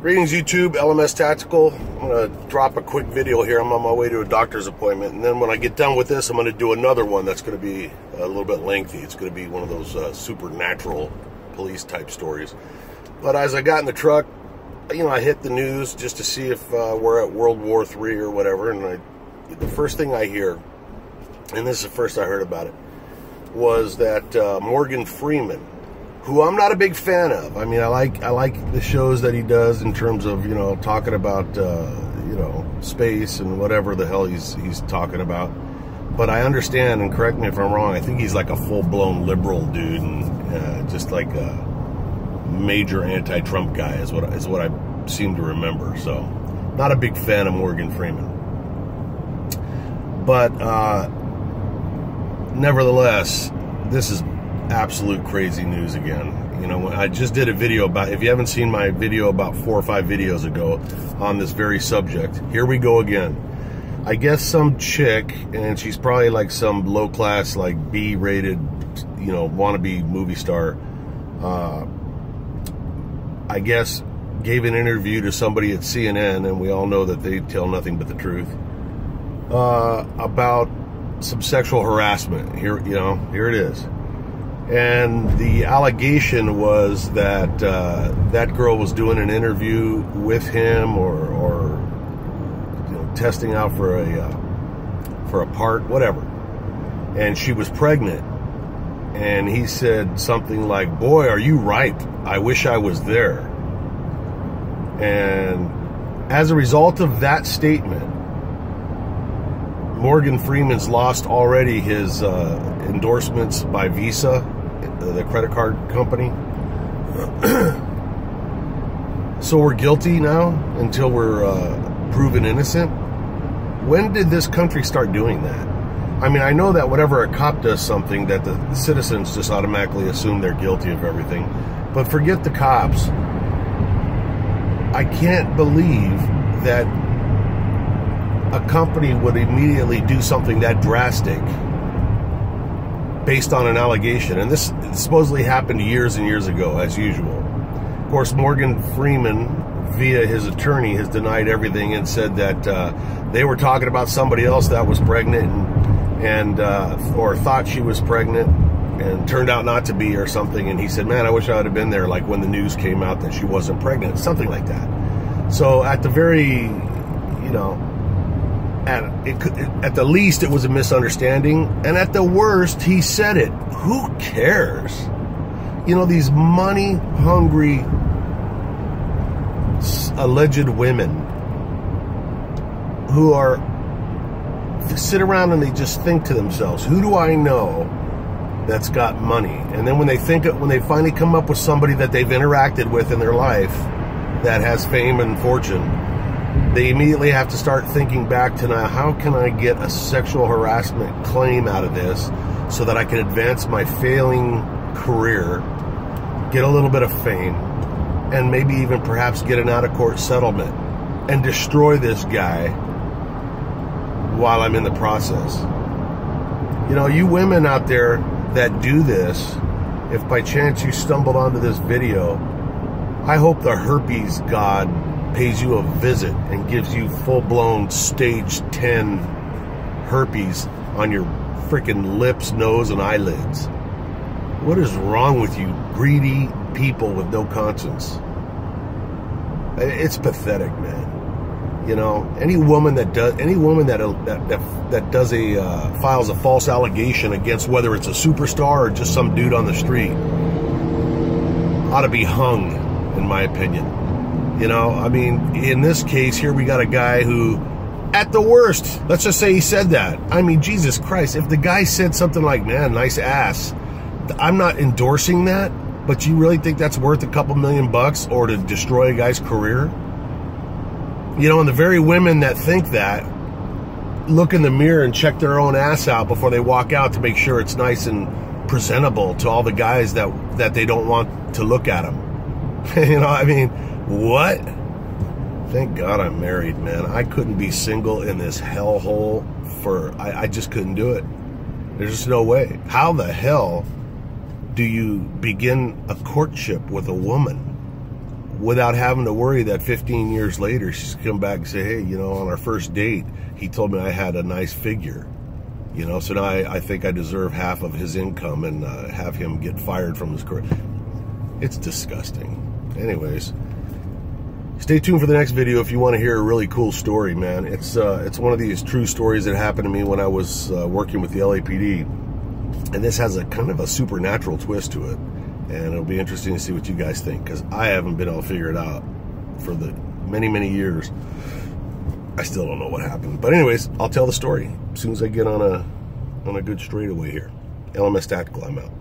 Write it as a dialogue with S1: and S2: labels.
S1: Greetings YouTube, LMS Tactical. I'm going to drop a quick video here. I'm on my way to a doctor's appointment, and then when I get done with this, I'm going to do another one that's going to be a little bit lengthy. It's going to be one of those supernatural police type stories. But as I got in the truck, I hit the news just to see if we're at World War III or whatever, and the first thing I hear, and this is the first I heard about it, was that Morgan Freeman, who I'm not a big fan of. I mean, I like the shows that he does in terms of, talking about, space and whatever the hell he's talking about. But I understand, and correct me if I'm wrong, I think he's like a full-blown liberal dude, and just like a major anti-Trump guy is what I seem to remember. So, not a big fan of Morgan Freeman. But, nevertheless, this is absolute crazy news again. I just did a video about, if you haven't seen my video about 4 or 5 videos ago on this very subject, here we go again. I guess some chick, and she's probably like some low-class, like B-rated, wannabe movie star, I guess gave an interview to somebody at CNN, and we all know that they tell nothing but the truth, about some sexual harassment. Here it is. And the allegation was that that girl was doing an interview with him, or testing out for a part, whatever. And she was pregnant. And he said something like, "Boy, are you ripe? I wish I was there." And as a result of that statement, Morgan Freeman's lost already his endorsements by Visa, the credit card company. So we're guilty now until we're proven innocent. When did this country start doing that? I mean, I know that whenever a cop does something, that the citizens just automatically assume they're guilty of everything. But forget the cops. I can't believe that a company would immediately do something that drastic based on an allegation. And this supposedly happened years and years ago, as usual. Of course, Morgan Freeman, via his attorney, has denied everything and said that they were talking about somebody else that was pregnant and or thought she was pregnant and turned out not to be, or something. And he said, "Man, I wish I would have been there, like when the news came out that she wasn't pregnant," something like that. So at the very, at the least, it was a misunderstanding, and at the worst, he said it. Who cares? These money-hungry, alleged women who sit around and they just think to themselves, "Who do I know that's got money?" And then when they finally come up with somebody that they've interacted with in their life that has fame and fortune, they immediately have to start thinking back to, now, how can I get a sexual harassment claim out of this so that I can advance my failing career, get a little bit of fame, and maybe even perhaps get an out-of-court settlement and destroy this guy while I'm in the process. You women out there that do this, if by chance you stumbled onto this video, I hope the herpes god pays you a visit and gives you full-blown stage 10 herpes on your freaking lips, nose, and eyelids. What is wrong with you greedy people with no conscience? It's pathetic, man. Any woman that files a false allegation against, whether it's a superstar or just some dude on the street, ought to be hung, in my opinion. I mean, in this case here, we got a guy who, at the worst, let's just say he said that. I mean, Jesus Christ, if the guy said something like, "Man, nice ass," I'm not endorsing that, but you really think that's worth a couple $1,000,000 or to destroy a guy's career? And the very women that think that look in the mirror and check their own ass out before they walk out to make sure it's nice and presentable to all the guys that they don't want to look at them. I mean, what? Thank God I'm married, man. I couldn't be single in this hellhole I just couldn't do it. There's just no way. How the hell do you begin a courtship with a woman without having to worry that 15 years later she's come back and say, hey, you know, on our first date, he told me I had a nice figure. You know, so now I think I deserve half of his income and have him get fired from his career. It's disgusting. Anyways, stay tuned for the next video if you want to hear a really cool story, man. It's one of these true stories that happened to me when I was working with the LAPD. And this has a kind of a supernatural twist to it. And it'll be interesting to see what you guys think, because I haven't been able to figure it out for the many, many years. I still don't know what happened. But anyways, I'll tell the story as soon as I get on a good straightaway here. LMS Tactical, I'm out.